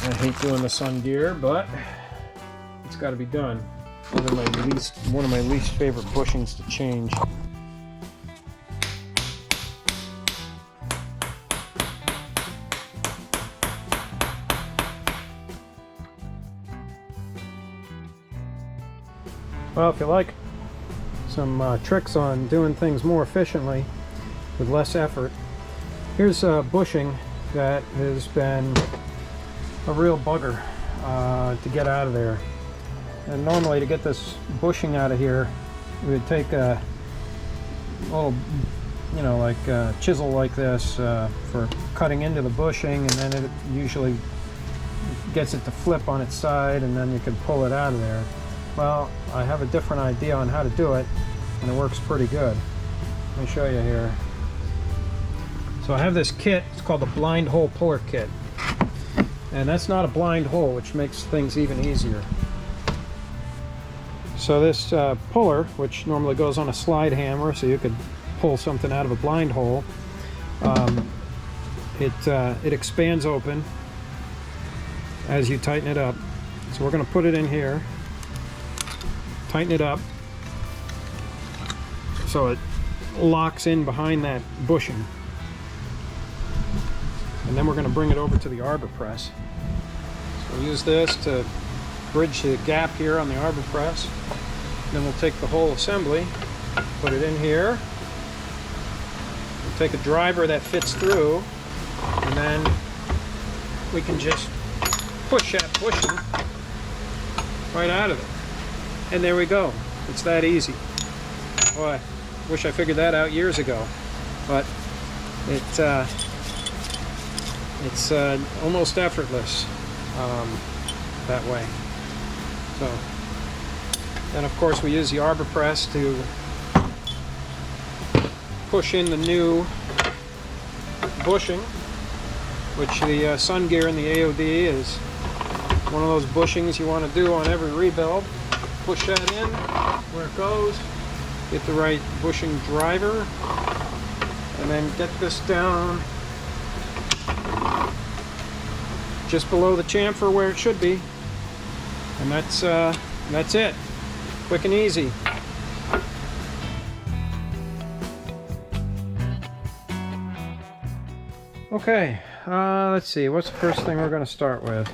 I hate doing the sun gear, but it's got to be done. One of my least favorite bushings to change. Well, if you like some tricks on doing things more efficiently with less effort, here's a bushing that has been a real bugger to get out of there. And normally to get this bushing out of here, we would take a little, you know, like a chisel like this for cutting into the bushing, and then it usually gets it to flip on its side, and then you can pull it out of there. Well, I have a different idea on how to do it, and it works pretty good. Let me show you here. So I have this kit, it's called the blind hole puller kit. And that's not a blind hole, which makes things even easier. So this puller, which normally goes on a slide hammer, so you could pull something out of a blind hole, it expands open as you tighten it up. So we're going to put it in here, tighten it up, so it locks in behind that bushing. And then we're going to bring it over to the arbor press. So we'll use this to bridge the gap here on the arbor press. Then we'll take the whole assembly, put it in here. We'll take a driver that fits through, and then we can just push that bushing right out of it. And there we go. It's that easy. Boy, I wish I figured that out years ago. But it's almost effortless that way. So then of course we use the arbor press to push in the new bushing, which the sun gear in the AOD is one of those bushings you want to do on every rebuild. Push that in where it goes, get the right bushing driver, and then get this down just below the chamfer where it should be, and that's it. Quick and easy. Okay, let's see, what's the first thing we're going to start with?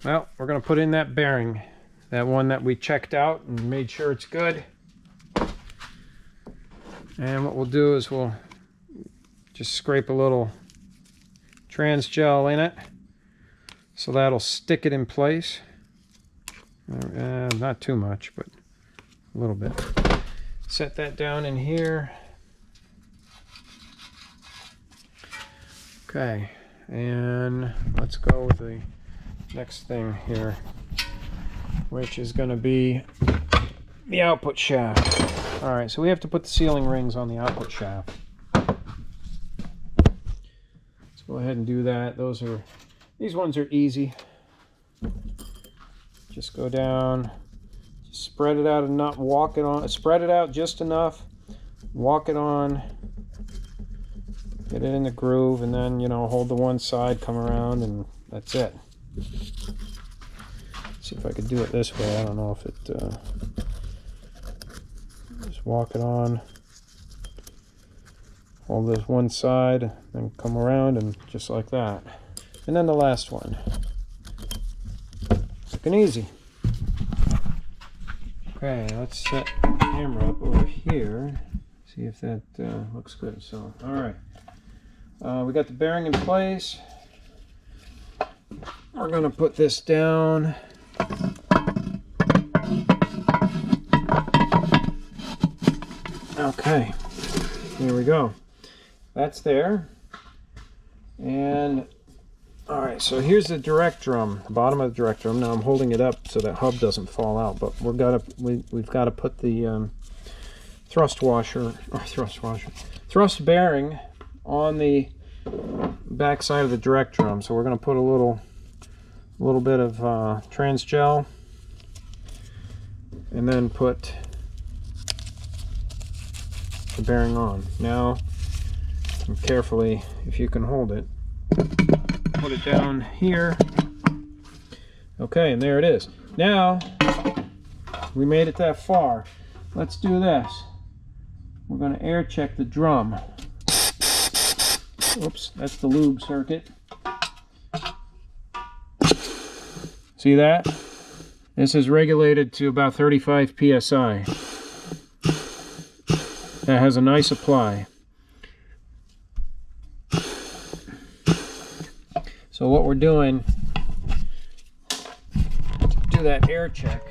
Well, we're going to put in that bearing, that one that we checked out and made sure it's good. And what we'll do is we'll just scrape a little trans gel in it, so that'll stick it in place. Not too much, but a little bit. Set that down in here. Okay, and let's go with the next thing here, which is going to be the output shaft. All right, so we have to put the sealing rings on the output shaft. Let's go ahead and do that. These ones are easy. Just go down, just spread it out enough, walk it on, spread it out just enough, walk it on, get it in the groove, and then, you know, hold the one side, come around, and that's it. See if I could do it this way. I don't know if it just walk it on, hold this one side, then come around, and just like that. And then the last one. Quick and easy. Okay, let's set the camera up over here. See if that looks good. So, all right. We got the bearing in place. We're going to put this down. Okay, here we go. That's there. And all right, so here's the direct drum, the bottom of the direct drum. Now I'm holding it up so that hub doesn't fall out, but we've got to put the thrust bearing on the back side of the direct drum. So we're going to put a little bit of trans gel, and then put the bearing on. Now And carefully, if you can hold it, put it down here. Okay, and there it is. Now, we made it that far. Let's do this. We're going to air check the drum. Oops, that's the lube circuit. See that? This is regulated to about 35 psi. That has a nice apply. So what we're doing to do that air check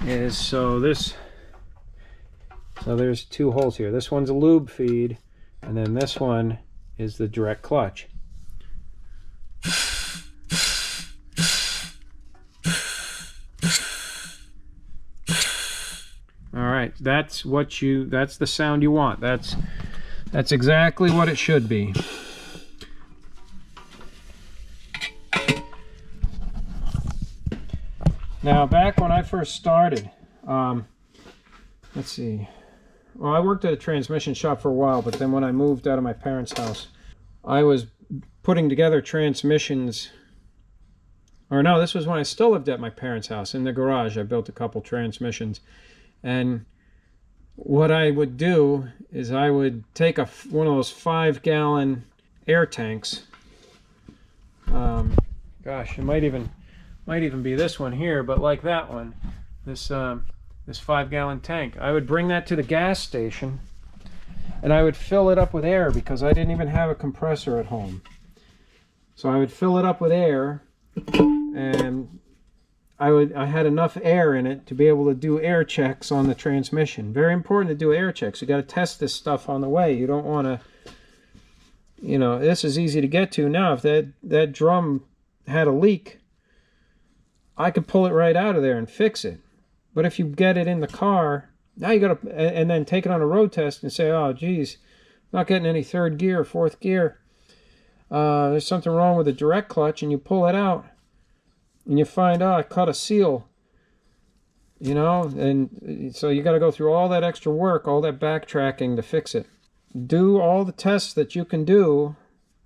is there's 2 holes here. This one's a lube feed, and then this one is the direct clutch. All right, that's the sound you want. That's exactly what it should be. Now, back when I first started, let's see. Well, I worked at a transmission shop for a while, but then when I moved out of my parents' house, I was putting together transmissions. Or no, this was when I still lived at my parents' house. In the garage, I built a couple transmissions. And what I would do is I would take one of those 5-gallon air tanks. Gosh, it might even be this one here, but like that one, this 5-gallon tank. I would bring that to the gas station, and I would fill it up with air because I didn't even have a compressor at home. So I would fill it up with air, and I had enough air in it to be able to do air checks on the transmission. Very important to do air checks. You got to test this stuff on the way. You don't want to, this is easy to get to now. If that drum had a leak, I could pull it right out of there and fix it. But if you get it in the car, now you got to, and then take it on a road test and say, oh, geez, not getting any 3rd gear or 4th gear. There's something wrong with the direct clutch, and you pull it out. And you find out I cut a seal, and so you got to go through all that extra work, all that backtracking to fix it. Do all the tests that you can do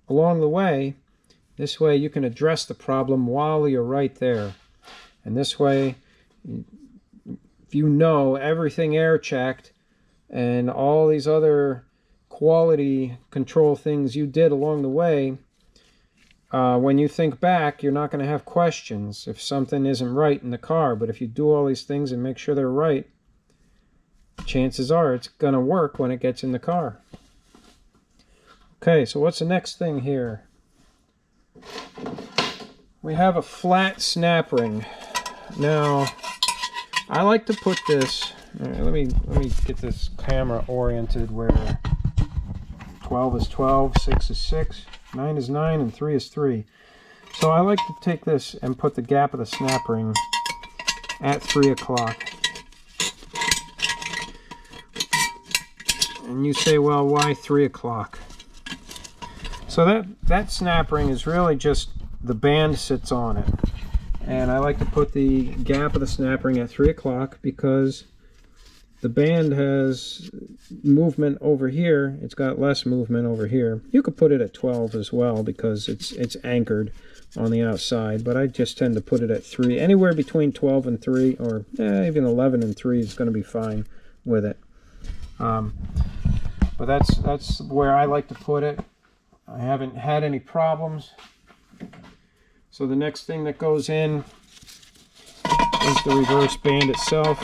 along the way. This way you can address the problem while you're right there. And this way, if you know everything air checked and all these other quality control things you did along the way, when you think back, you're not going to have questions if something isn't right in the car. But if you do all these things and make sure they're right, chances are it's going to work when it gets in the car. Okay, so what's the next thing here? We have a flat snap ring. Now, I like to put this, let me get this camera oriented where 12 is 12, 6 is 6, 9 is 9, and 3 is 3. So I like to take this and put the gap of the snap ring at 3 o'clock. And you say, well, why 3 o'clock? So that snap ring is really just the band sits on it. And I like to put the gap of the snap ring at 3 o'clock because the band has movement over here. It's got less movement over here. You could put it at 12 as well because it's anchored on the outside, but I just tend to put it at 3. Anywhere between 12 and 3, or even 11 and 3 is going to be fine with it. But that's where I like to put it. I haven't had any problems. So the next thing that goes in is the reverse band itself.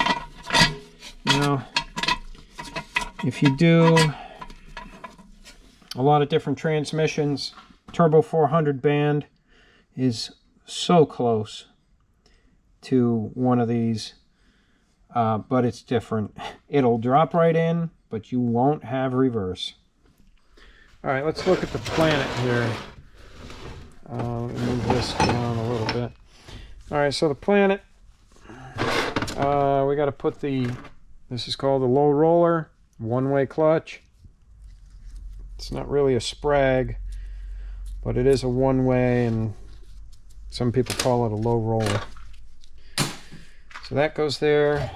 Now, if you do a lot of different transmissions, Turbo 400 band is so close to one of these, but it's different. It'll drop right in, but you won't have reverse. All right, let's look at the Planet here. Let me move this down a little bit. All right, so the Planet, we got to put this is called the low roller, one-way clutch. It's not really a sprag, but it is a one-way, and some people call it a low roller. So that goes there.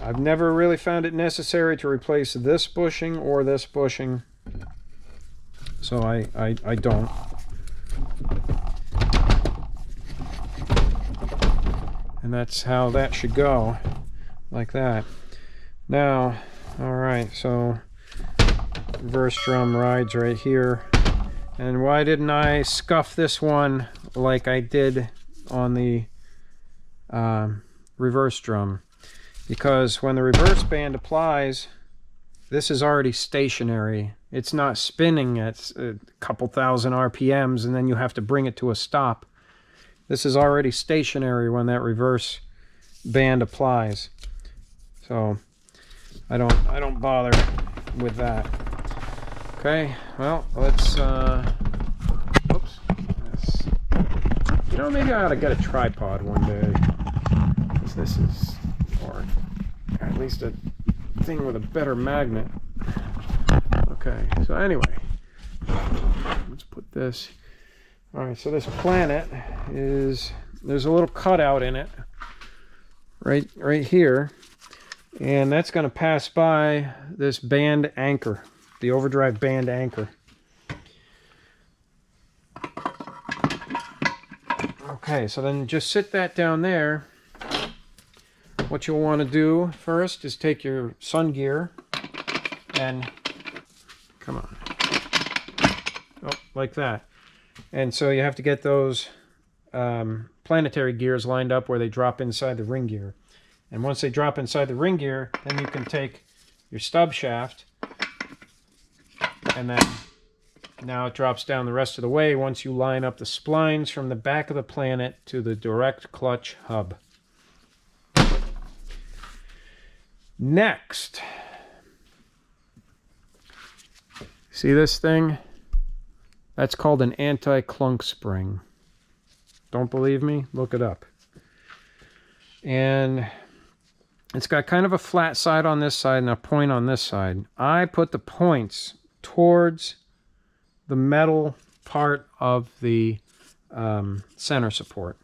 I've never really found it necessary to replace this bushing or this bushing, so I don't. And that's how that should go, like that. Now, all right, so reverse drum rides right here. And why didn't I scuff this one like I did on the reverse drum? Because when the reverse band applies, this is already stationary. It's not spinning at a couple thousand RPMs and then you have to bring it to a stop. This is already stationary when that reverse band applies. So I don't bother with that. Okay, well, let's oops. You know, maybe I ought to get a tripod one day. Because this is, or at least a thing with a better magnet. Okay, so anyway, let's put this. All right, so this planet is, there's a little cutout in it, right here, and that's going to pass by this band anchor, the Overdrive band anchor. Okay, so then just sit that down there. What you'll want to do first is take your sun gear and, come on, oh, like that. And so you have to get those planetary gears lined up where they drop inside the ring gear. And once they drop inside the ring gear, then you can take your stub shaft, and then now it drops down the rest of the way once you line up the splines from the back of the planet to the direct clutch hub. Next, see this thing? That's called an anti-clunk spring. Don't believe me? Look it up. And it's got kind of a flat side on this side and a point on this side. I put the points towards the metal part of the center support.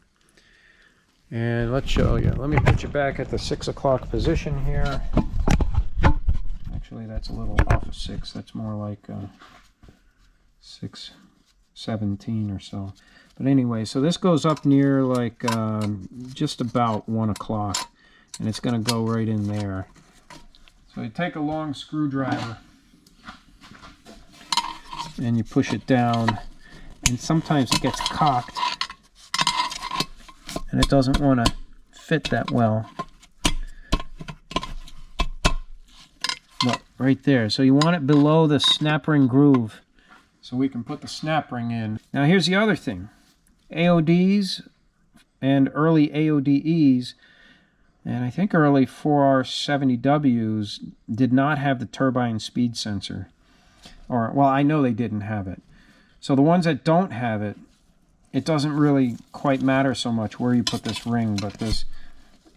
And let's show you. Let me put you back at the 6 o'clock position here. Actually, that's a little off of 6. That's more like 6:17 or so. But anyway, so this goes up near like just about 1 o'clock, and it's going to go right in there. So you take a long screwdriver and you push it down, and sometimes it gets cocked and it doesn't want to fit that well. Look, right there. So you want it below the snap ring groove so we can put the snap ring in. Now here's the other thing. AODs and early AODEs, and I think early 4R70Ws did not have the turbine speed sensor. Or, well, I know they didn't have it. So the ones that don't have it, it doesn't really quite matter so much where you put this ring, but this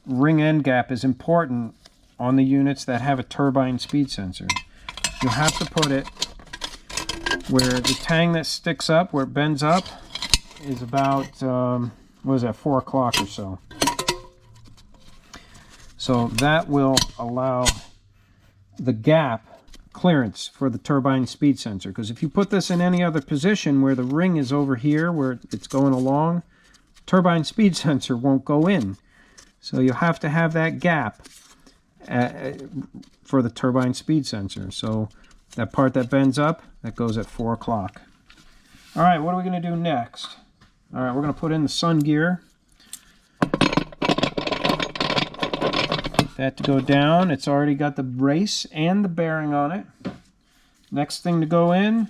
ring end gap is important on the units that have a turbine speed sensor. You'll have to put it where the tang that sticks up, where it bends up, is about, what is that, 4 o'clock or so. So that will allow the gap clearance for the turbine speed sensor, because if you put this in any other position where the ring is over here where it's going along, turbine speed sensor won't go in. So you have to have that gap for the turbine speed sensor. So that part that bends up, that goes at 4 o'clock. All right, what are we going to do next? All right, we're going to put in the sun gear. That to go down. It's already got the brace and the bearing on it. Next thing to go in,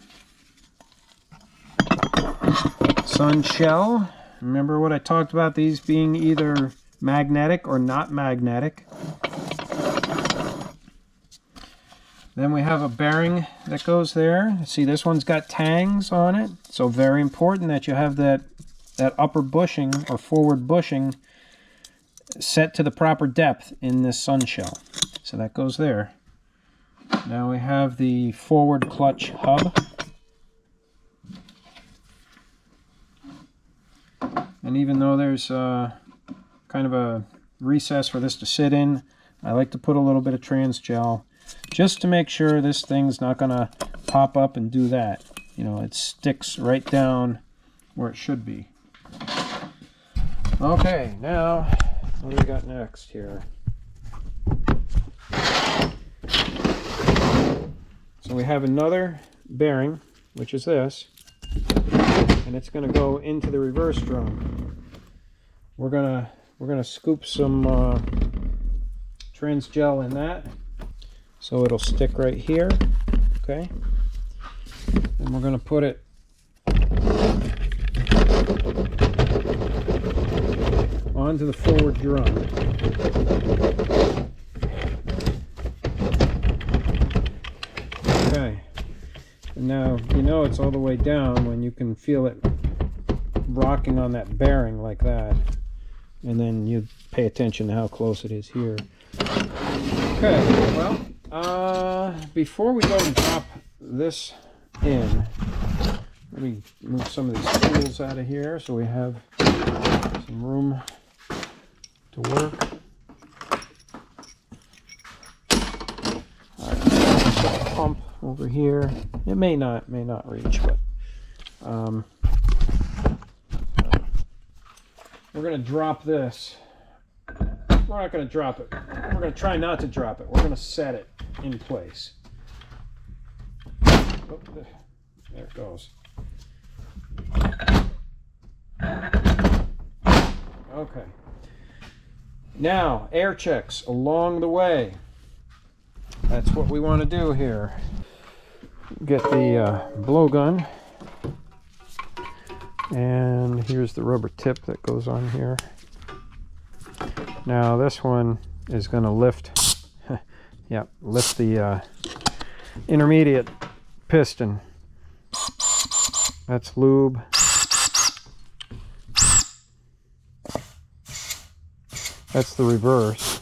sun shell. Remember what I talked about these being either magnetic or not magnetic. Then we have a bearing that goes there. See, this one's got tangs on it, so very important that you have that upper bushing or forward bushing set to the proper depth in this sun shell. So that goes there. Now we have the forward clutch hub. And even though there's kind of a recess for this to sit in, I like to put a little bit of trans gel just to make sure this thing's not going to pop up and do that. You know, it sticks right down where it should be. Okay, now what do we got next here? So we have another bearing, which is this, and it's going to go into the reverse drum. We're gonna scoop some trans gel in that, so it'll stick right here. Okay, and we're gonna put it onto the forward drum. Okay, and now you know it's all the way down when you can feel it rocking on that bearing like that, and then you pay attention to how close it is here. Okay, well, before we go and drop this in, let me move some of these tools out of here so we have some room to work. All right, pump over here. It may not reach, but we're going to drop this. We're not going to drop it. We're going to try not to drop it. We're going to set it in place. Oh, there it goes. Okay. Now, air checks along the way. That's what we want to do here. Get the blowgun. And here's the rubber tip that goes on here. Now this one is going to lift, lift the intermediate piston. That's lube. That's the reverse.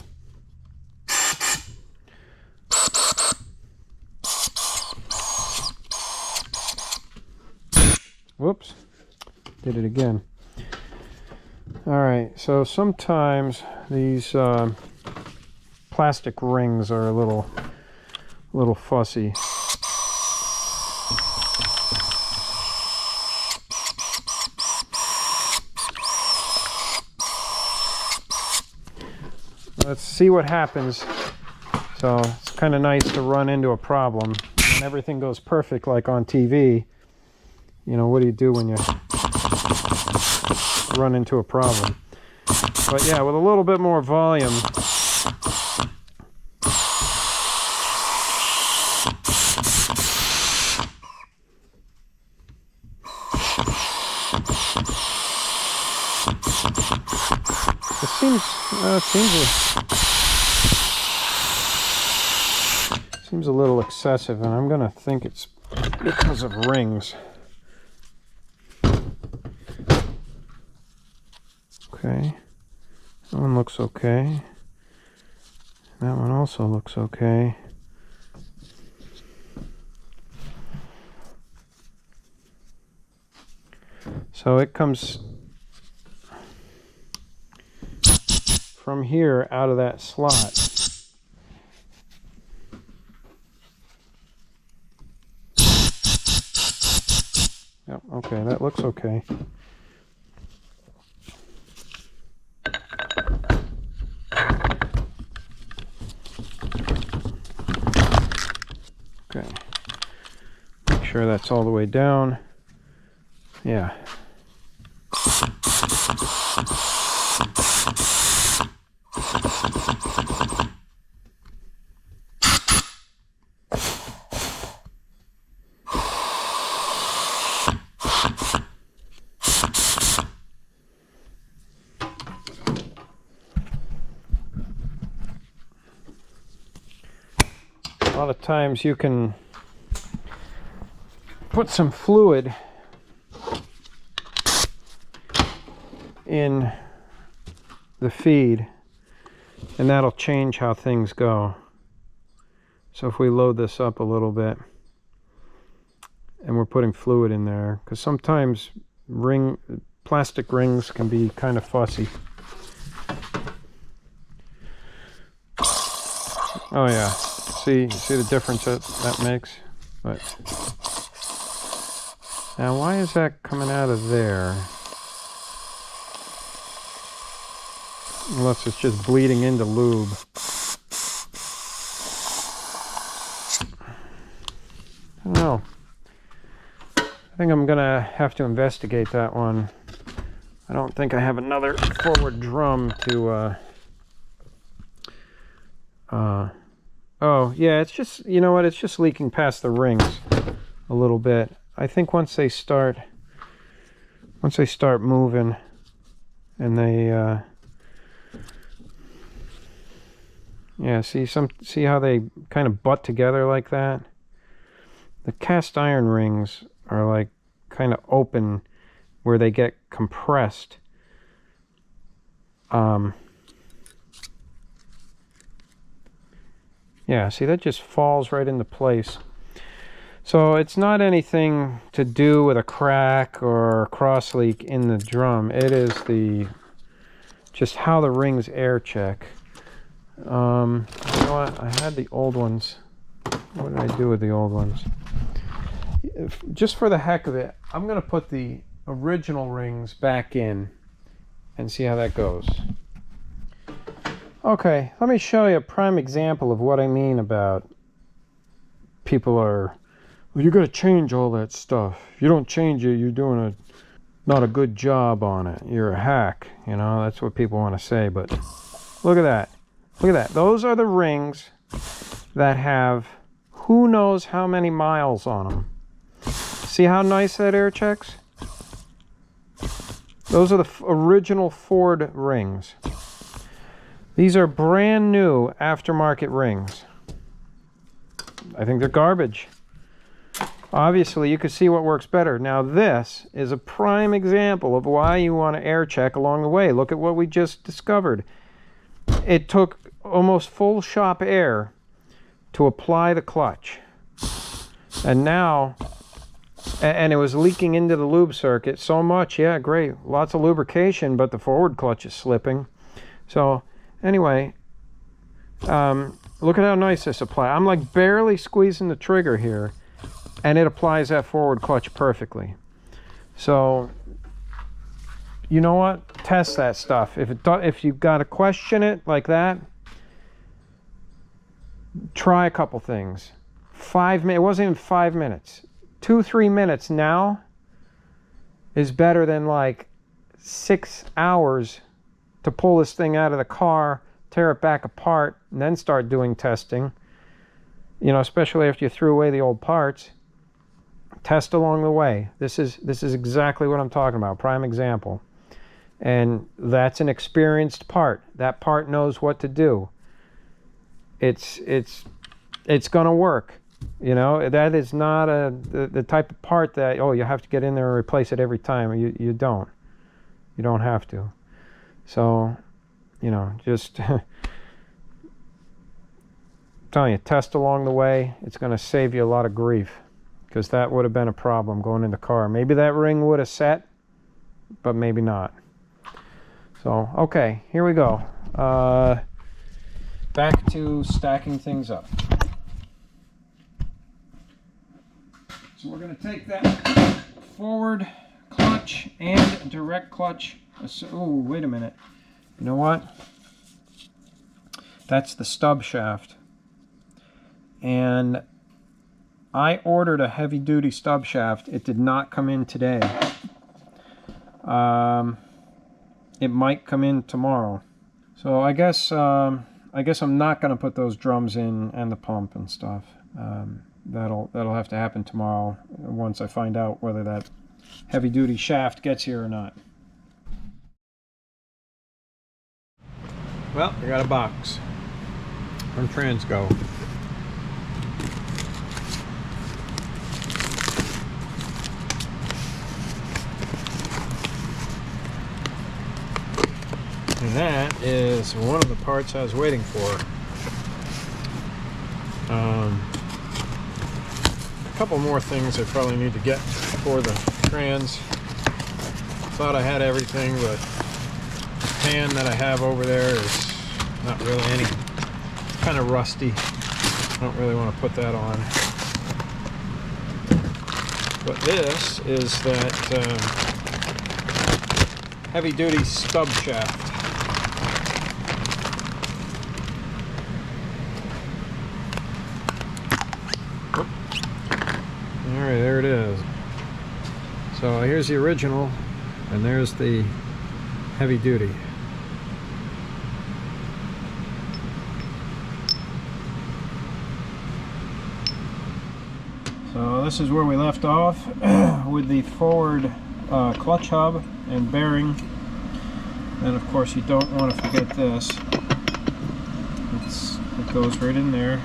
Whoops. Did it again. Alright, so sometimes these plastic rings are a little fussy. Let's see what happens. So it's kind of nice to run into a problem. When everything goes perfect like on TV, you know, what do you do when you run into a problem? But yeah, with a little bit more volume, it seems a little excessive, and I'm gonna think it's because of rings. Okay, that one looks okay. That one also looks okay. So it comes from here out of that slot. Yep, okay, that looks okay. Okay, make sure that's all the way down. Yeah. A lot of times you can put some fluid in the feed, and that'll change how things go. So if we load this up a little bit and we're putting fluid in there, because sometimes plastic rings can be kind of fussy. Oh yeah, see the difference that makes? But now why is that coming out of there? Unless it's just bleeding into lube. I don't know. I think I'm gonna have to investigate that one. I don't think I have another forward drum to oh yeah, it's just, you know what, it's just leaking past the rings a little bit. I think once they start moving and they yeah, see how they kind of butt together like that? The cast iron rings are like kind of open where they get compressed. Yeah, see, that just falls right into place. So it's not anything to do with a crack or a cross leak in the drum. It is just how the rings air check. You know what? I had the old ones. What did I do with the old ones? Just for the heck of it, I'm going to put the original rings back in and see how that goes. Okay, let me show you a prime example of what I mean about people are, well, you got to change all that stuff. If you don't change it, you're doing not a good job on it. You're a hack. You know, that's what people want to say. But look at that. Look at that. Those are the rings that have who knows how many miles on them. See how nice that air checks? Those are the original Ford rings. These are brand new aftermarket rings. I think they're garbage. Obviously, you can see what works better. Now, this is a prime example of why you want to air check along the way. Look at what we just discovered. It took almost full shop air to apply the clutch. And now, and it was leaking into the lube circuit so much. Yeah, great. Lots of lubrication, but the forward clutch is slipping. So, anyway, look at how nice this applies. I'm like barely squeezing the trigger here, and it applies that forward clutch perfectly. So, you know what? Test that stuff. If you've got to question it like that, try a couple things. 5 minutes. It wasn't even 5 minutes. 2-3 minutes now is better than like 6 hours to pull this thing out of the car, tear it back apart, and then start doing testing. You know, especially after you threw away the old parts. Test along the way. This is exactly what I'm talking about. Prime example. And that's an experienced part. That part knows what to do. It's going to work. You know, that is not the type of part that, oh, you have to get in there and replace it every time. You don't. You don't have to. So, you know, just telling you, test along the way. It's going to save you a lot of grief, because that would have been a problem going in the car. Maybe that ring would have set, but maybe not. So, okay, here we go. Back to stacking things up. So we're going to take that forward clutch and direct clutch. Oh, wait a minute. You know what? That's the stub shaft. And I ordered a heavy-duty stub shaft. It did not come in today. It might come in tomorrow. So I guess I'm not going to put those drums in and the pump and stuff. That'll have to happen tomorrow once I find out whether that heavy-duty shaft gets here or not. Well, I got a box from Transgo. And that is one of the parts I was waiting for. A couple more things I probably need to get for the trans. Thought I had everything, but the pan that I have over there is not really kind of rusty. I don't really want to put that on. But this is that heavy-duty stub shaft. Alright, there it is. So here's the original, and there's the heavy-duty. So this is where we left off with the forward clutch hub and bearing. And of course you don't want to forget this. It goes right in there.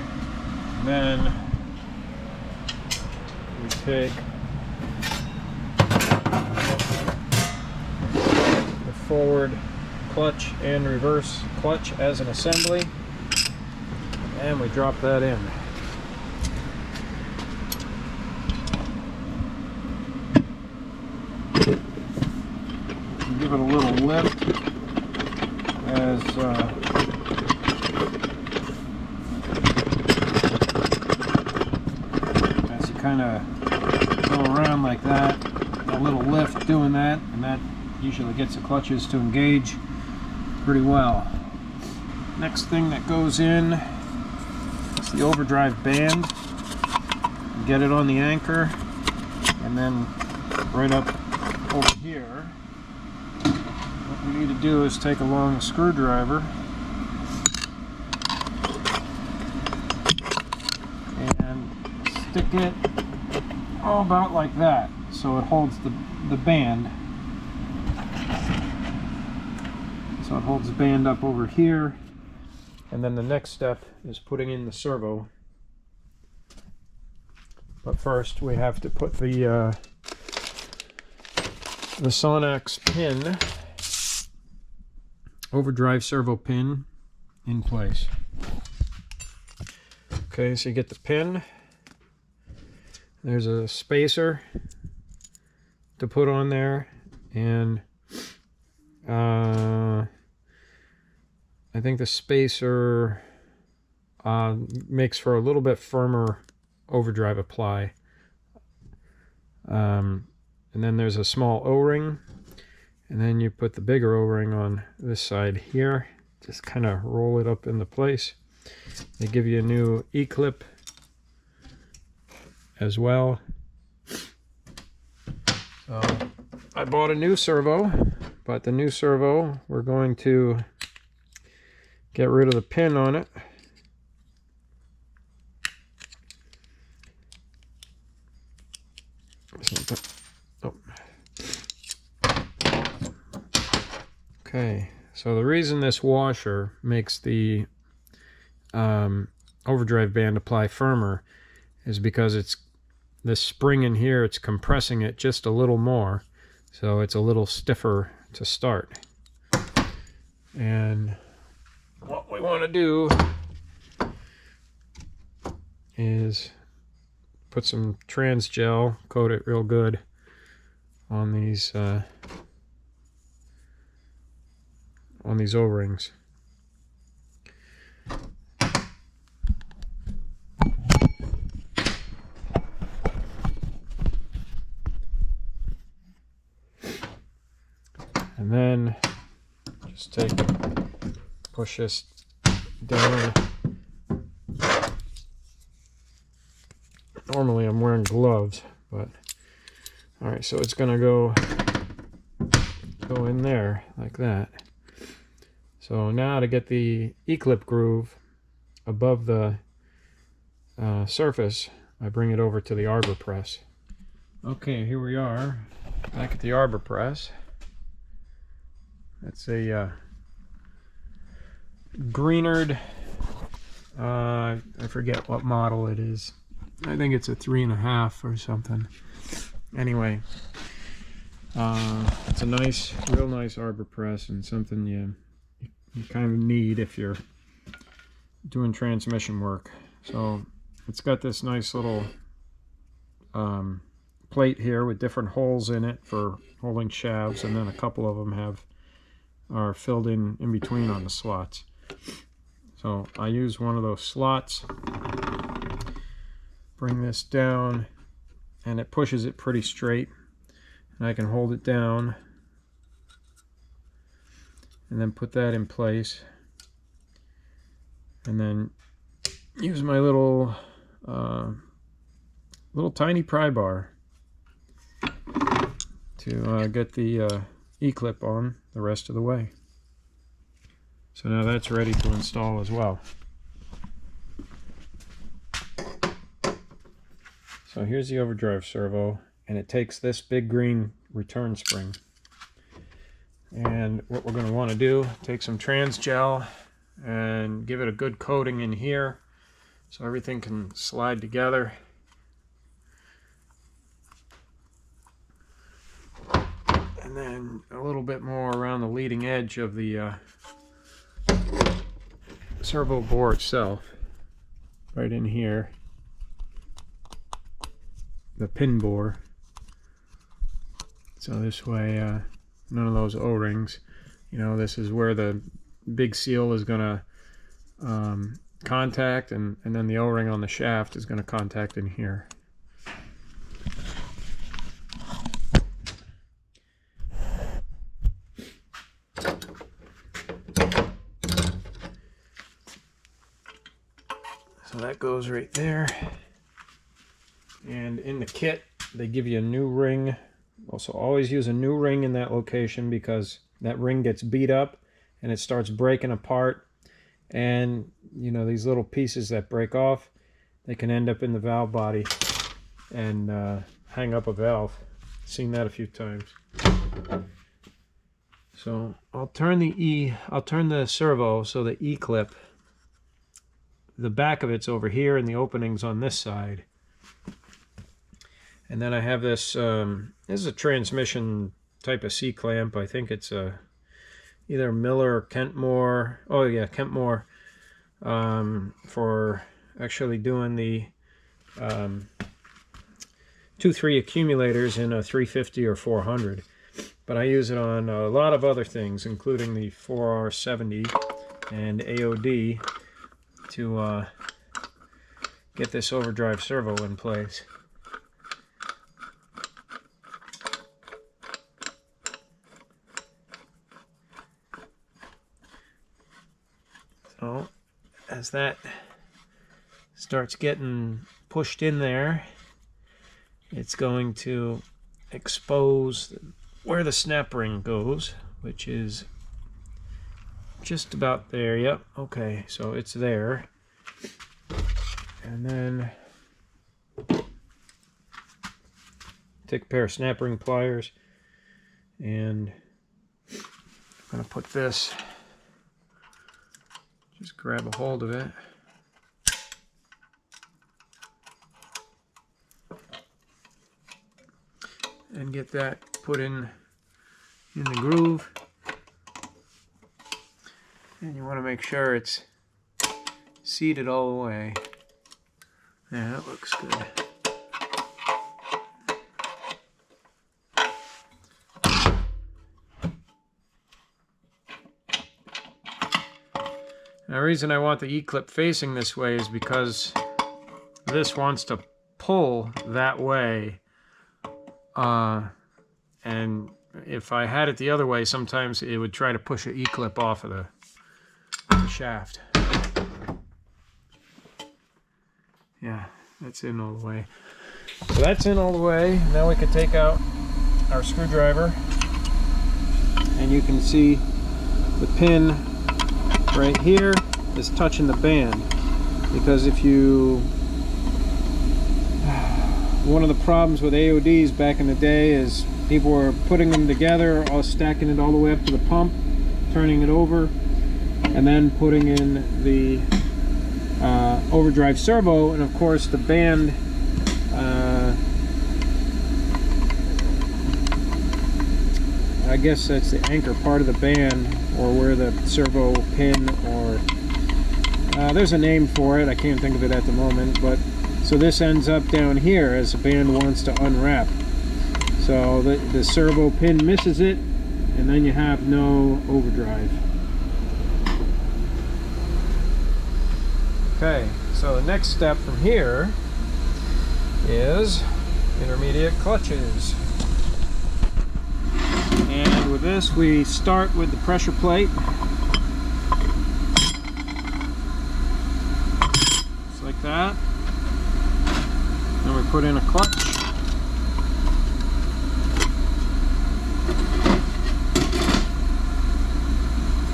And then we take the forward clutch and reverse clutch as an assembly, and we drop that in. Give it a little lift as you kind of go around like that. A little lift doing that, and that usually gets the clutches to engage pretty well. Next thing that goes in is the overdrive band. Get it on the anchor, and then right up over here, what we need to do is take a long screwdriver and stick it all about like that, so it holds the band. So it holds the band up over here, and then the next step is putting in the servo. But first we have to put the Sonax pin, overdrive servo pin, in place. Okay, so you get the pin. There's a spacer to put on there, and I think the spacer makes for a little bit firmer overdrive apply. And then there's a small O-ring, and then you put the bigger O-ring on this side here. Just kind of roll it up into place. They give you a new E-clip as well. So I bought a new servo, but the new servo, we're going to get rid of the pin on it. Okay, so the reason this washer makes the overdrive band apply firmer is because it's this spring in here, it's compressing it just a little more, so it's a little stiffer to start. And what we want to do is put some trans gel, coat it real good on these O-rings. And then just push this down. Normally I'm wearing gloves, but all right, so it's gonna go in there like that. So now to get the E-clip groove above the surface, I bring it over to the arbor press. Okay, here we are back at the arbor press. That's a Greenard, I forget what model it is. I think it's a 3.5 or something. Anyway, it's a nice, real nice arbor press, and something you kind of need if you're doing transmission work. So it's got this nice little plate here with different holes in it for holding shafts, and then a couple of them are filled in between on the slots. So I use one of those slots, bring this down, and it pushes it pretty straight, and I can hold it down and then put that in place, and then use my little tiny pry bar to get the E-clip on the rest of the way. So now that's ready to install as well. So here's the Overdrive servo, and it takes this big green return spring. And what we're going to want to do, take some trans gel and give it a good coating in here so everything can slide together. And then a little bit more around the leading edge of the servo bore itself, right in here, the pin bore. So this way, none of those O-rings, you know, this is where the big seal is going to contact, and then the O-ring on the shaft is going to contact in here. So that goes right there. And in the kit, they give you a new ring. Also, always use a new ring in that location, because that ring gets beat up and it starts breaking apart. And, you know, these little pieces that break off, they can end up in the valve body and hang up a valve. Seen that a few times. So I'll turn the servo so the E-clip, the back of it's over here and the opening's on this side. And then I have this, this is a transmission type of C-clamp. I think it's either Miller or Kentmore. Oh yeah, Kentmore, for actually doing the 2-3 accumulators in a 350 or 400. But I use it on a lot of other things, including the 4R70 and AOD, to get this Overdrive servo in place. So as that starts getting pushed in there, it's going to expose where the snap ring goes, which is just about there. Yep, okay, so it's there. And then take a pair of snap ring pliers, and I'm going to put this, just grab a hold of it. And get that put in the groove. And you want to make sure it's seated all the way. Yeah, that looks good. Now, the reason I want the E-clip facing this way is because this wants to pull that way. And if I had it the other way, sometimes it would try to push an E-clip off of the shaft. Yeah, that's in all the way. So that's in all the way. Now we can take out our screwdriver, and you can see the pin right here is touching the band, because if you, one of the problems with AODs back in the day is people were putting them together, all stacking it all the way up to the pump, turning it over, and then putting in the Overdrive servo, and of course the band I guess that's the anchor part of the band, or where the servo pin, or there's a name for it, I can't think of it at the moment, but so this ends up down here as the band wants to unwrap. So the servo pin misses it, and then you have no overdrive. Okay, so the next step from here is intermediate clutches. And with this, we start with the pressure plate. Just like that. Then we put in a clutch.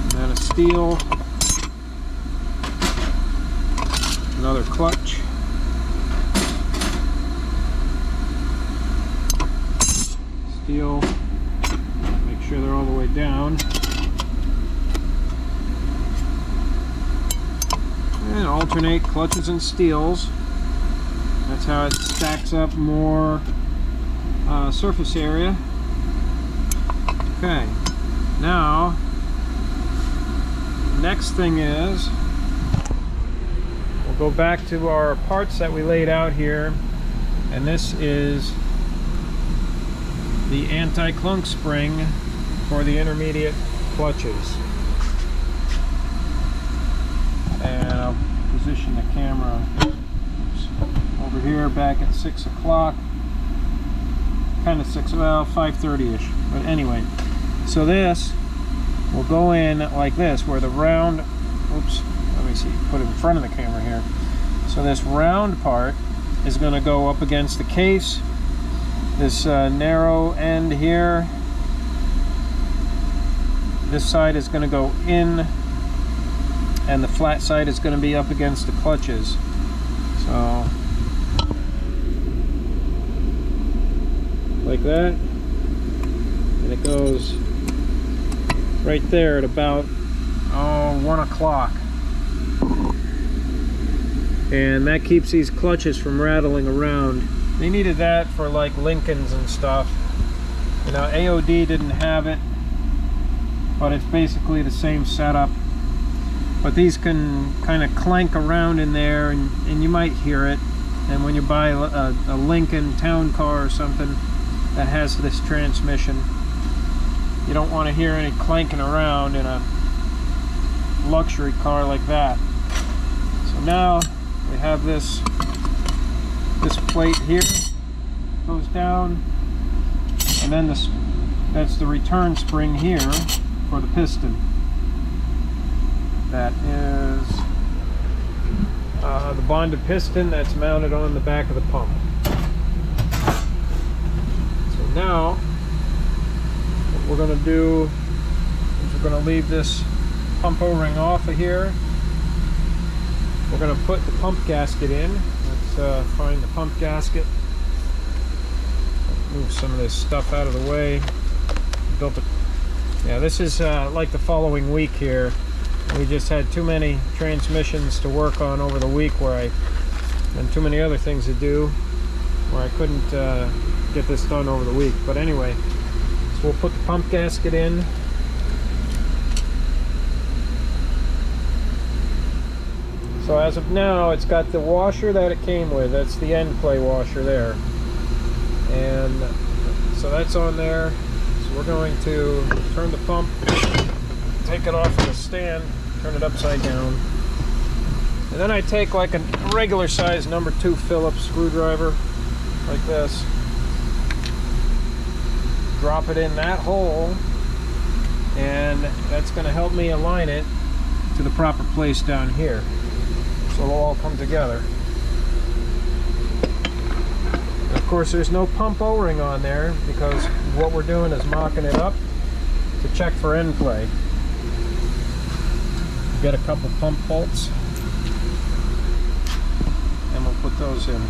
And then a steel. Another clutch. Steel. Make sure they're all the way down. And alternate clutches and steels. That's how it stacks up more surface area. Okay. Now, next thing is, we'll go back to our parts that we laid out here, and this is the anti-clunk spring for the intermediate clutches. And I'll position the camera over here back at 6 o'clock. Kind of 6, well, 5:30-ish. But anyway, so this will go in like this, where the round, oops, let me see, put it in front of the camera here. So this round part is going to go up against the case. This narrow end here, this side is going to go in, and the flat side is going to be up against the clutches. So, like that, and it goes right there at about 1 o'clock. And that keeps these clutches from rattling around. They needed that for like Lincolns and stuff. You know, AOD didn't have it, but it's basically the same setup. But these can kind of clank around in there, and you might hear it. And when you buy a Lincoln town car or something that has this transmission, you don't want to hear any clanking around in a luxury car like that. So now we have this plate here, goes down, and then that's the return spring here for the piston. That is the bonded piston that's mounted on the back of the pump. So now what we're going to do is we're going to leave this pump O-ring off of here. We're going to put the pump gasket in. Let's find the pump gasket. Move some of this stuff out of the way. Built a, yeah, this is like the following week here. We just had too many transmissions to work on over the week, and too many other things to do, where I couldn't get this done over the week. But anyway, so we'll put the pump gasket in. So as of now, it's got the washer that it came with. That's the end play washer there. And so that's on there. So we're going to turn the pump, take it off of the stand, turn it upside down. And then I take like a regular size number 2 Phillips screwdriver, like this. Drop it in that hole, and that's going to help me align it to the proper place down here. So it'll all come together. And of course, there's no pump O-ring on there, because what we're doing is mocking it up to check for end play. Get a couple pump bolts, and we'll put those in.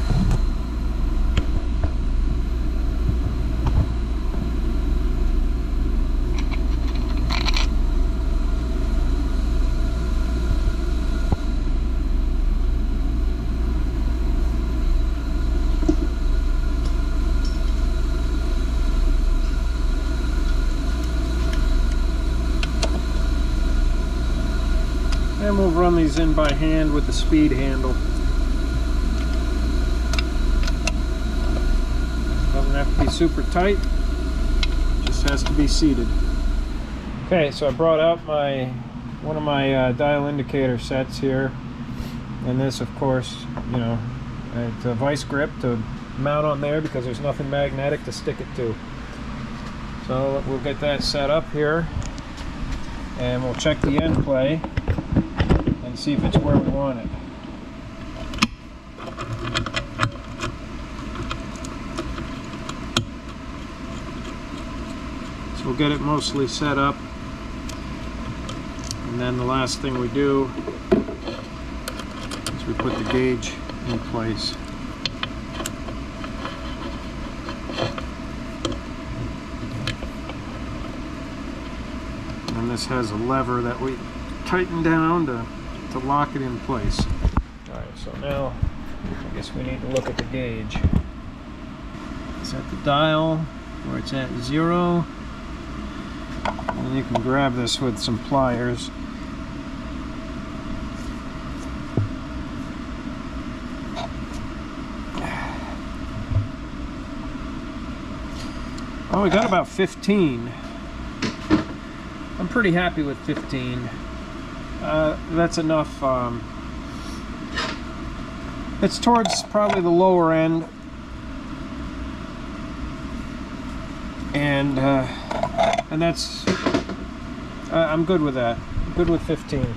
And we'll run these in by hand with the speed handle. Doesn't have to be super tight, just has to be seated. Okay, so I brought out one of my dial indicator sets here, And this, of course, you know, it's a vice grip to mount on there because there's nothing magnetic to stick it to. So we'll get that set up here, and we'll check the end play and see if it's where we want it. So we'll get it mostly set up, and then the last thing we do is we put the gauge in place. And this has a lever that we tighten down to lock it in place. Alright, so now I guess we need to look at the gauge. It's at the dial where it's at 0. And you can grab this with some pliers. Oh, we got about 15. I'm pretty happy with 15. That's enough. It's towards probably the lower end, and that's I'm good with that. I'm good with 15.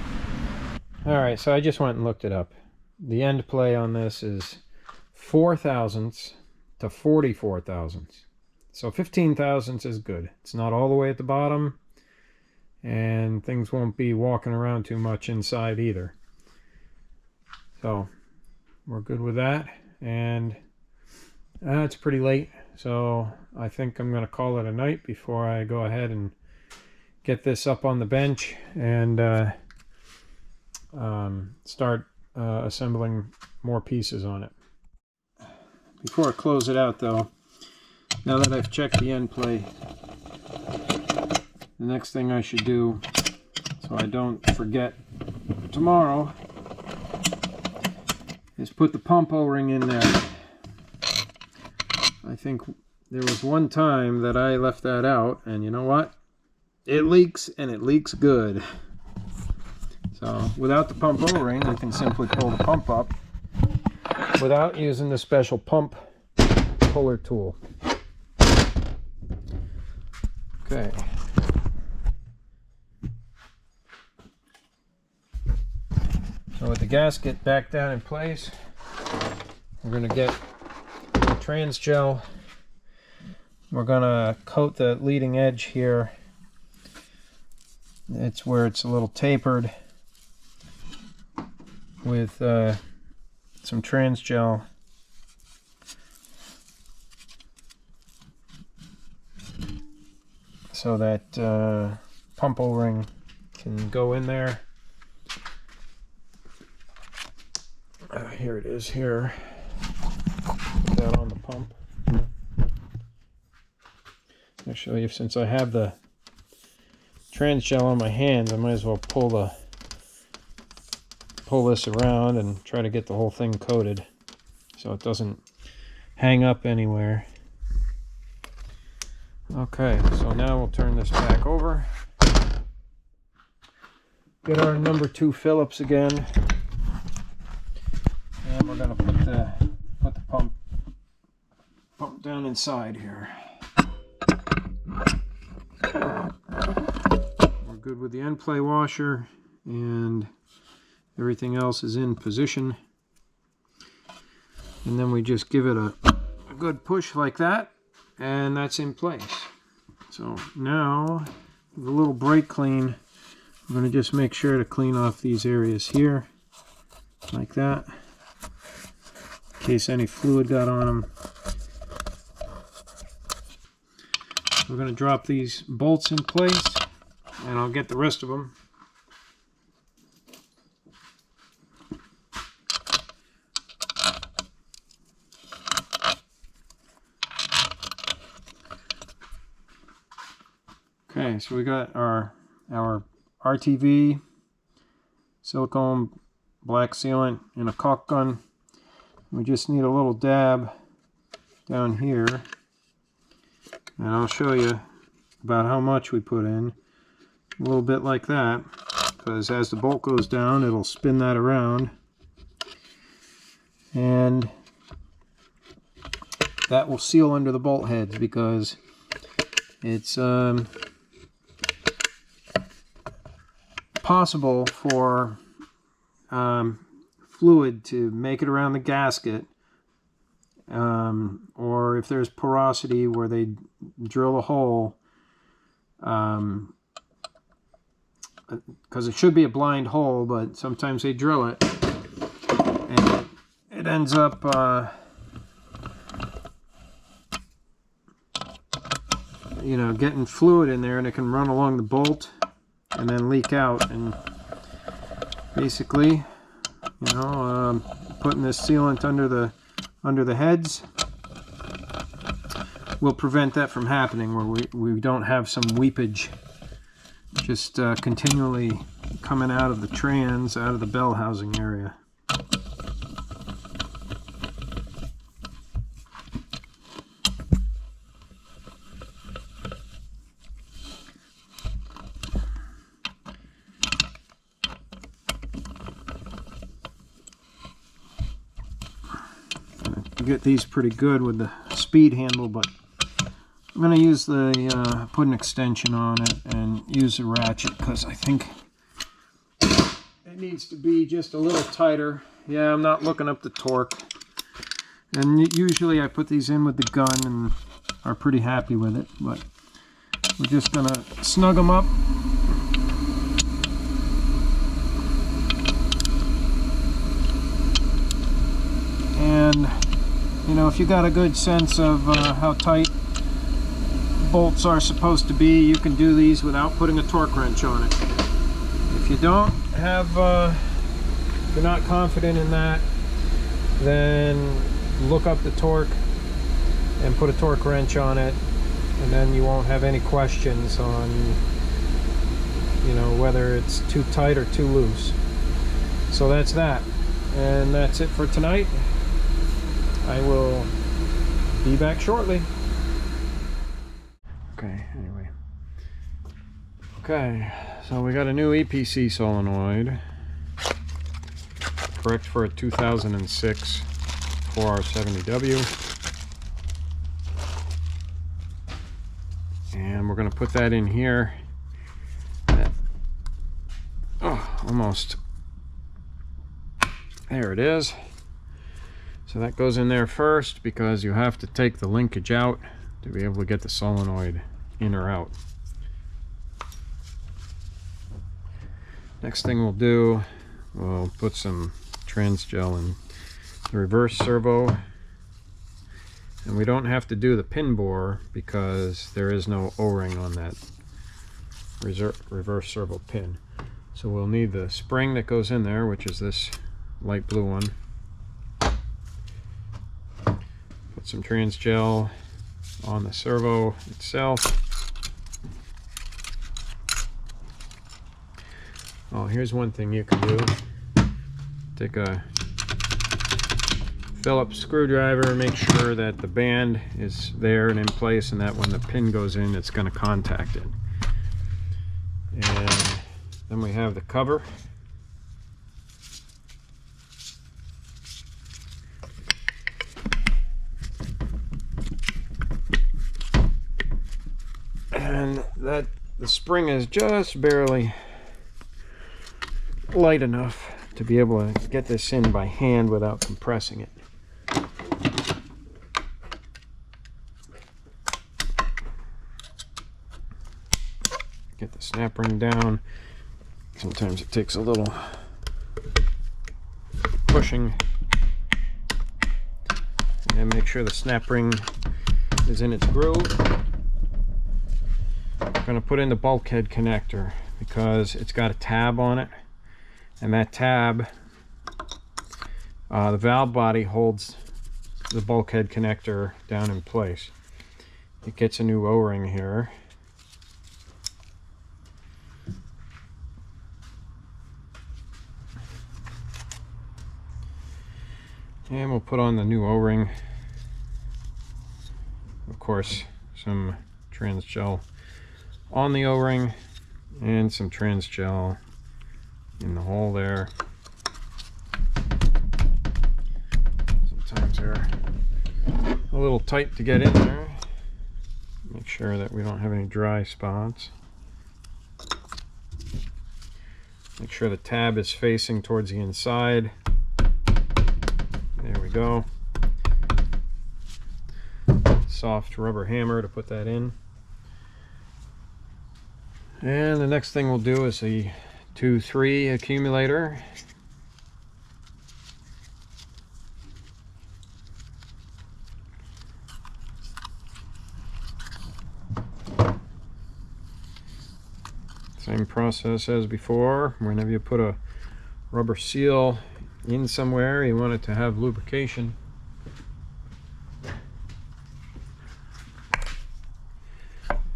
All right, so I just went and looked it up. The end play on this is 4 thousandths to 44 thousandths. So 15 thousandths is good. It's not all the way at the bottom, and things won't be walking around too much inside either. So we're good with that, and it's pretty late, so I think I'm going to call it a night before I go ahead and get this up on the bench and start assembling more pieces on it. Before I close it out though, now that I've checked the end play, the next thing I should do, so I don't forget tomorrow, is put the pump O-ring in there. I think there was one time that I left that out, and you know what? It leaks, and it leaks good. So without the pump O-ring, you can simply pull the pump up without using the special pump puller tool. Okay. So with the gasket back down in place, we're going to get the trans gel. We're going to coat the leading edge here. It's where it's a little tapered with some trans gel. So that pump O-ring can go in there. Here it is here. Put that on the pump. I'll show you, since I have the trans gel on my hands, I might as well pull this around and try to get the whole thing coated so it doesn't hang up anywhere. Okay, so now we'll turn this back over. Get our number 2 Phillips again. And we're going to put the pump down inside here. We're good with the end play washer, and everything else is in position. And then we just give it a good push like that, and that's in place. So now, with a little brake clean, I'm going to just make sure to clean off these areas here, like that, in case any fluid got on them. We're going to drop these bolts in place, and I'll get the rest of them. Okay, so we got our RTV, silicone, black sealant, and a caulk gun. We just need a little dab down here, and I'll show you about how much we put in. A little bit like that, because as the bolt goes down, it'll spin that around. and that will seal under the bolt heads, because it's possible for fluid to make it around the gasket, or if there's porosity where they drill a hole, because it should be a blind hole, but sometimes they drill it and it ends up you know, getting fluid in there, and it can run along the bolt and then leak out. And basically, you know, putting this sealant under the heads will prevent that from happening, where we don't have some weepage just continually coming out of the trans, out of the bell housing area. Get these pretty good with the speed handle, but I'm going to use the put an extension on it and use a ratchet, because I think it needs to be just a little tighter. Yeah, I'm not looking up the torque, and usually I put these in with the gun and are pretty happy with it, but we're just going to snug them up. And you know, if you got a good sense of how tight bolts are supposed to be, you can do these without putting a torque wrench on it. If you don't have, if you're not confident in that, then look up the torque and put a torque wrench on it, and then you won't have any questions on, you know, whether it's too tight or too loose. So that's that, and that's it for tonight. I will be back shortly. Okay, anyway. Okay, so we got a new EPC solenoid. Correct for a 2006 4R70W. And we're going to put that in here. Oh, almost. There it is. So that goes in there first, because you have to take the linkage out to be able to get the solenoid in or out. Next thing we'll do, we'll put some trans gel in the reverse servo. And we don't have to do the pin bore, because there is no O-ring on that reverse servo pin. So we'll need the spring that goes in there, which is this light blue one. Some trans gel on the servo itself. Oh, here's one thing you can do. Take a Phillips screwdriver, make sure that the band is there and in place, and that when the pin goes in, it's going to contact it. And then we have the cover. And that the spring is just barely light enough to be able to get this in by hand without compressing it. Get the snap ring down. Sometimes it takes a little pushing. And make sure the snap ring is in its groove. I'm going to put in the bulkhead connector, because it's got a tab on it, and that tab, the valve body holds the bulkhead connector down in place. It gets a new O-ring here. And we'll put on the new O-ring. Of course, some trans gel on the O-ring, and some trans gel in the hole there. are a little tight to get in there. Make sure that we don't have any dry spots. Make sure the tab is facing towards the inside. There we go. Soft rubber hammer to put that in. And the next thing we'll do is the 2-3 accumulator. Same process as before. Whenever you put a rubber seal in somewhere, you want it to have lubrication.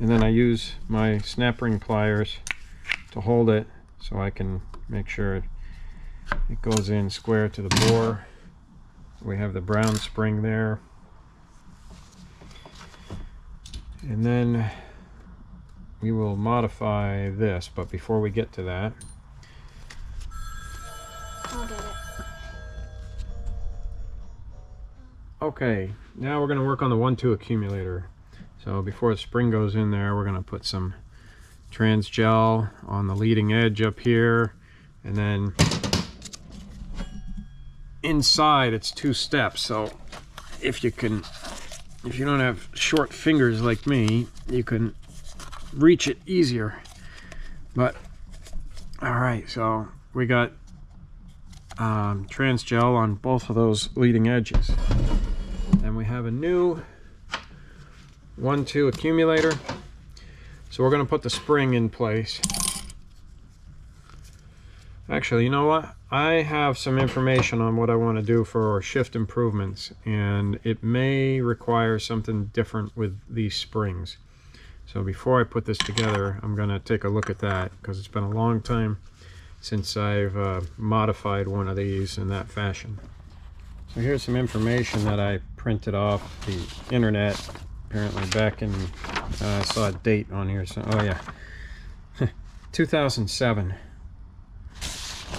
And then I use my snap ring pliers to hold it so I can make sure it goes in square to the bore. We have the brown spring there. And then we will modify this, but before we get to that, I'll get it. okay, now we're going to work on the 1-2 accumulator. So before the spring goes in there, we're going to put some trans gel on the leading edge up here, and then inside it's 2 steps. So if you don't have short fingers like me, you can reach it easier. But all right, so we got trans gel on both of those leading edges, and we have a new 1-2 accumulator. So we're going to put the spring in place. Actually, you know what? I have some information on what I want to do for shift improvements, and it may require something different with these springs. So before I put this together, I'm going to take a look at that, because it's been a long time since I've modified one of these in that fashion. So here's some information that I printed off the internet. Apparently back in, I saw a date on here, so, oh yeah, 2007.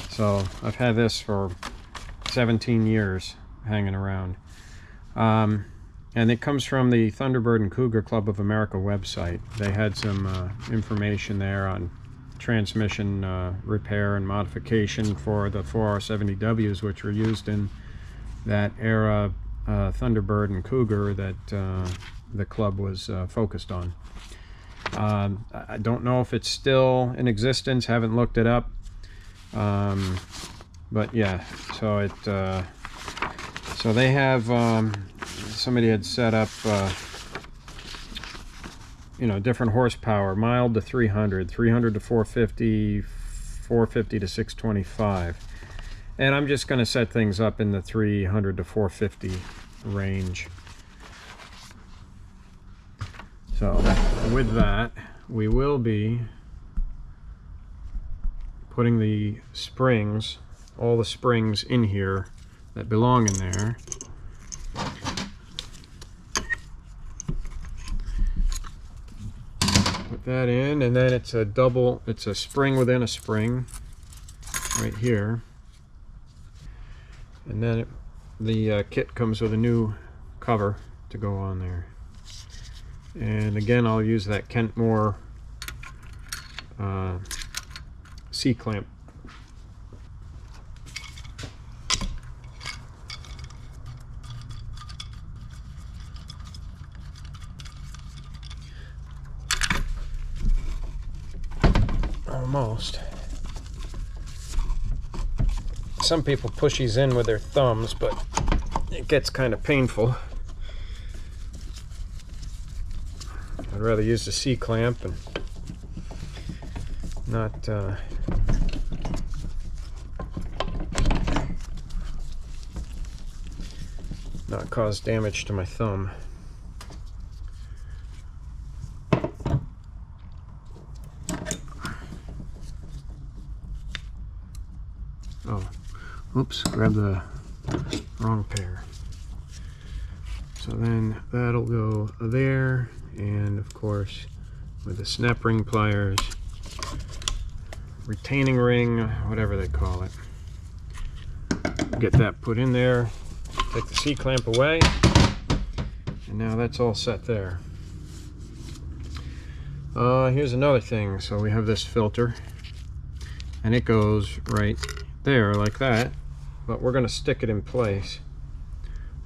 So I've had this for 17 years hanging around. And it comes from the Thunderbird and Cougar Club of America website. They had some information there on transmission repair and modification for the 4R70Ws, which were used in that era Thunderbird and Cougar that the club was focused on. I don't know if it's still in existence, haven't looked it up, but yeah, so it so they have somebody had set up you know, different horsepower, mild to 300, 300 to 450, 450 to 625, and I'm just going to set things up in the 300 to 450 range. So with that, we will be putting the springs, all the springs in here that belong in there. Put that in, and then it's a spring within a spring right here. And then the kit comes with a new cover to go on there. And again, I'll use that Kentmore C-clamp. Almost. Some people push these in with their thumbs, but it gets kind of painful. I'd rather use the C-clamp and not cause damage to my thumb. Oh, oops, grabbed the wrong pair. So then that'll go there. And of course, with the snap ring pliers, retaining ring, whatever they call it, get that put in there. Take the C-clamp away, and now that's all set there. Here's another thing. So we have this filter, and it goes right there like that, but we're going to stick it in place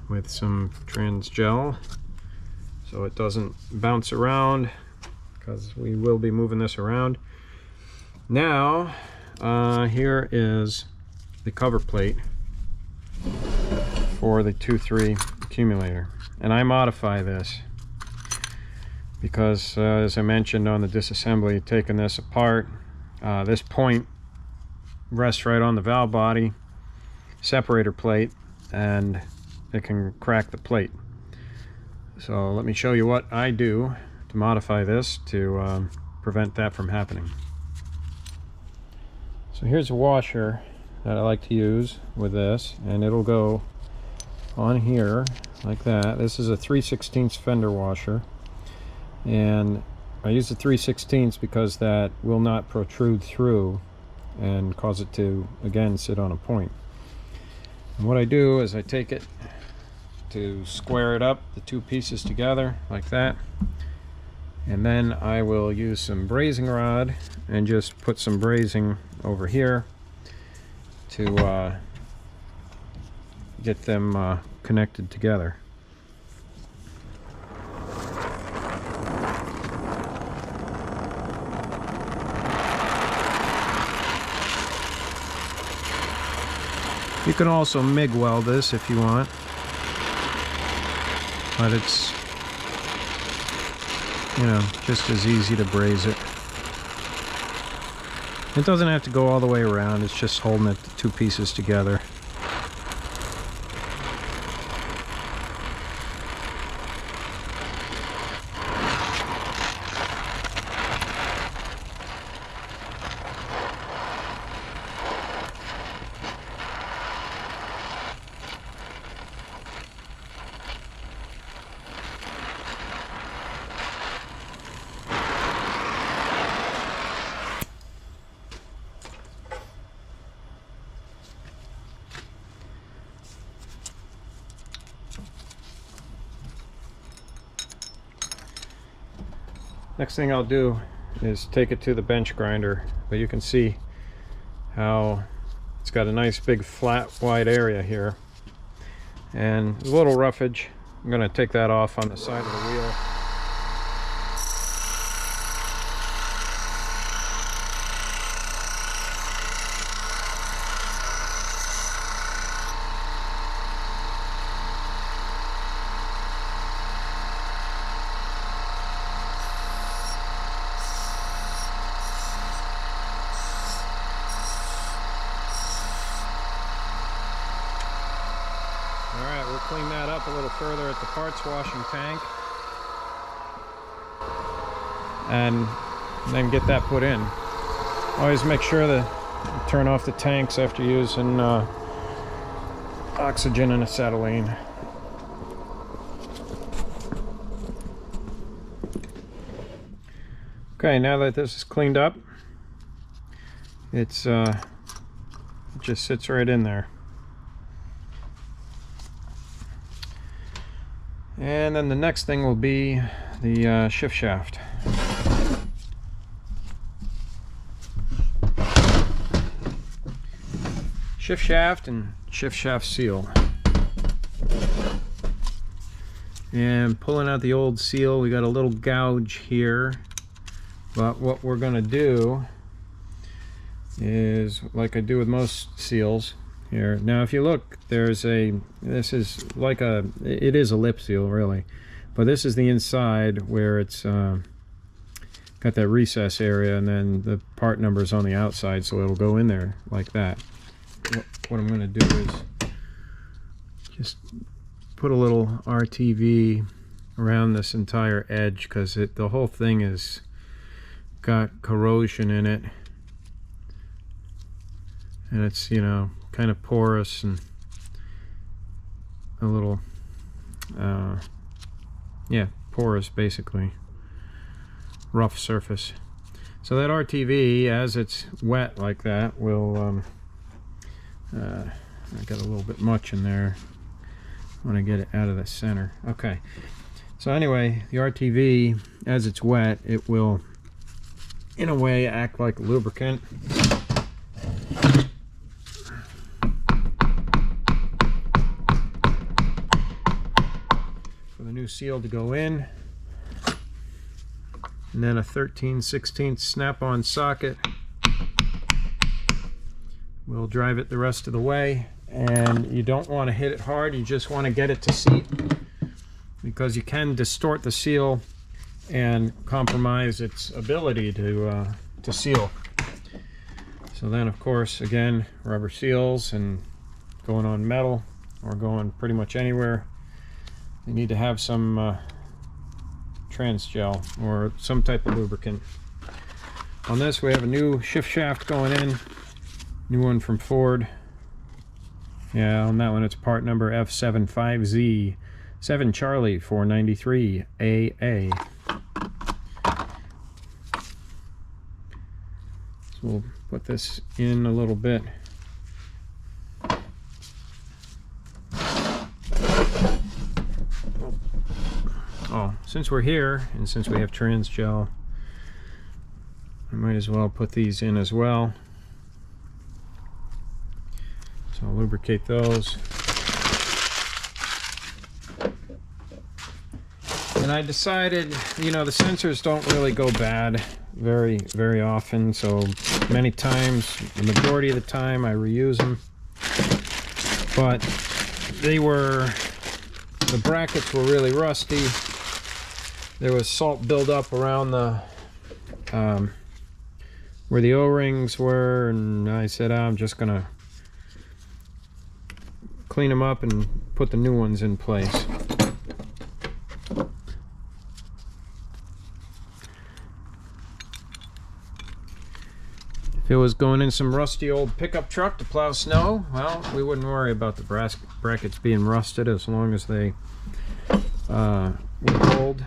with some trans gel so it doesn't bounce around, because we will be moving this around. Now here is the cover plate for the 2.3 accumulator, and I modify this because as I mentioned on the disassembly, taking this apart, this point rests right on the valve body separator plate, and it can crack the plate. So let me show you what I do to modify this to prevent that from happening. So here's a washer that I like to use with this, and it'll go on here like that. This is a 3/16 fender washer, and I use the 3/16 because that will not protrude through and cause it to again sit on a point. And what I do is I take it to square it up, the two pieces together like that, and then I will use some brazing rod and just put some brazing over here to get them connected together. You can also MIG weld this if you want, but it's, you know, just as easy to braze it. It doesn't have to go all the way around, it's just holding it, the two pieces together. Next thing I'll do is take it to the bench grinder, but you can see how it's got a nice big flat wide area here, and a little roughage. I'm going to take that off on the side of the wheel. Alright, we'll clean that up a little further at the parts washing tank and then get that put in. Always make sure to turn off the tanks after using oxygen and acetylene. Okay, now that this is cleaned up, it just sits right in there. And then the next thing will be the shift shaft. Shift shaft and shift shaft seal. And pulling out the old seal, we got a little gouge here. But what we're going to do is, like I do with most seals here. Now if you look, there's this is like it is a lip seal really, but this is the inside where it's got that recess area, and then the part number is on the outside, so it'll go in there like that. What I'm going to do is just put a little RTV around this entire edge, because the whole thing is got corrosion in it, and it's, you know, kind of porous and a little yeah, porous, basically rough surface. So that RTV, as it's wet like that, will I got a little bit much in there, want to get it out of the center. Okay, so anyway, the RTV, as it's wet, it will in a way act like lubricant. For the new seal to go in, and then a 13/16 snap-on socket will drive it the rest of the way. And you don't want to hit it hard, you just want to get it to seat, because you can distort the seal and compromise its ability to seal. So then, of course, again, rubber seals and going on metal or going pretty much anywhere, you need to have some trans gel or some type of lubricant. On this, we have a new shift shaft going in, new one from Ford. Yeah, on that one it's part number F75Z 7 Charlie 493 AA. So we'll put this in a little bit. Oh, since we're here and since we have trans gel, I might as well put these in as well. So I'll lubricate those. And I decided, you know, the sensors don't really go bad very often, so many times, the majority of the time, I reuse them. But the brackets were really rusty. There was salt buildup around the where the O-rings were, and I said, I'm just gonna clean them up and put the new ones in place. If it was going in some rusty old pickup truck to plow snow, well, we wouldn't worry about the brackets being rusted as long as they would hold.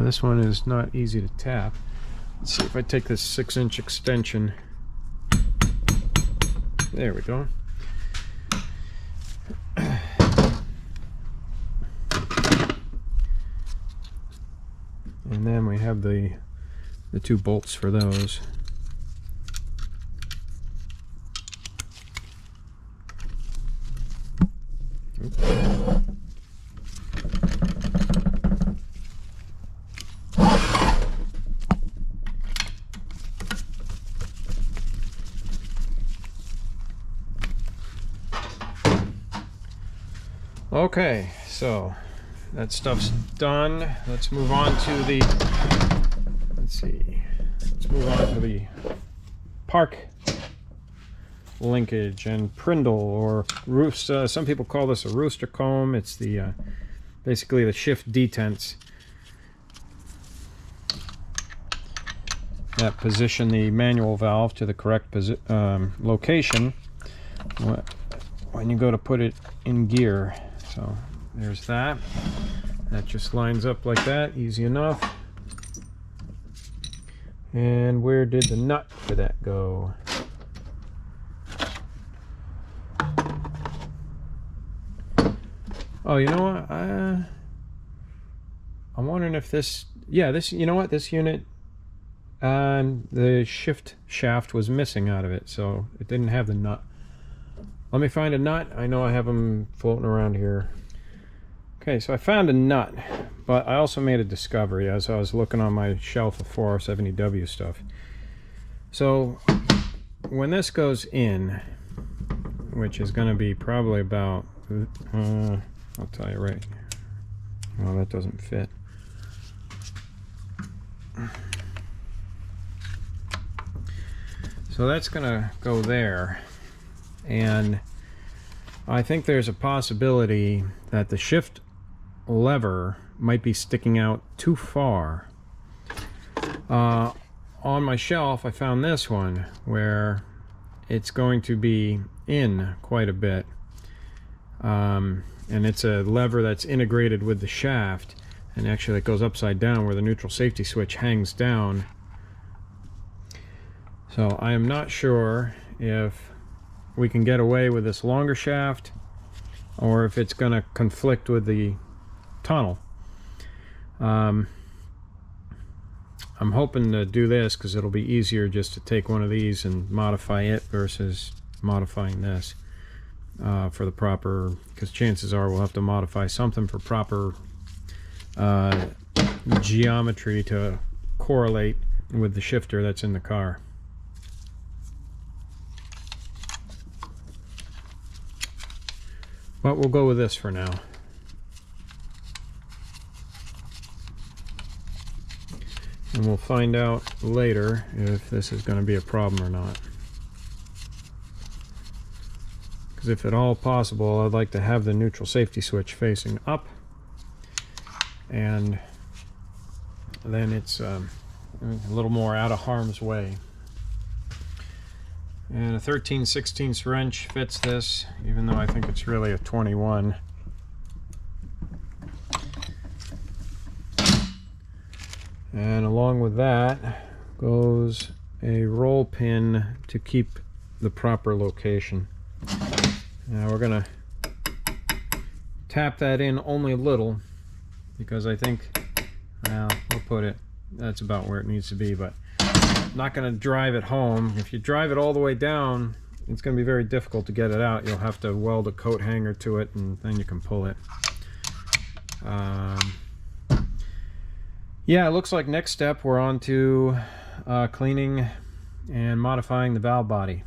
This one is not easy to tap. Let's see if I take this 6-inch extension. There we go. And then we have the 2 bolts for those. Oops. Okay, so that stuff's done. Let's move on to the, let's move on to the park linkage and prindle, or roost. Some people call this a rooster comb. It's the basically the shift detents that position the manual valve to the correct location when you go to put it in gear. So there's that. That just lines up like that, easy enough. And where did the nut for that go? Oh, you know what? I'm wondering if this, yeah, this, you know what? This unit, the shift shaft was missing out of it, so it didn't have the nut. Let me find a nut. I know I have them floating around here. Okay, so I found a nut, but I also made a discovery as I was looking on my shelf of 4R70W stuff. So when this goes in, which is going to be probably about, I'll tell you right. Oh, that doesn't fit. So that's going to go there. And I think there's a possibility that the shift lever might be sticking out too far. On my shelf I found this one where it's going to be in quite a bit, and it's a lever that's integrated with the shaft, and actually it goes upside down where the neutral safety switch hangs down. So I am not sure if we can get away with this longer shaft or if it's going to conflict with the tunnel. I'm hoping to do this because it'll be easier just to take one of these and modify it versus modifying this for the proper, because chances are we'll have to modify something for proper geometry to correlate with the shifter that's in the car. But we'll go with this for now. And we'll find out later if this is going to be a problem or not. Because if at all possible, I'd like to have the neutral safety switch facing up. And then it's a little more out of harm's way. And a 13/16 wrench fits this, even though I think it's really a 21. And along with that goes a roll pin to keep the proper location. Now we're going to tap that in only a little, because I think, well, we'll put it, that's about where it needs to be, but I'm not going to drive it home. If you drive it all the way down, it's going to be very difficult to get it out. You'll have to weld a coat hanger to it, and then you can pull it. Yeah, it looks like next step we're on to cleaning and modifying the valve body.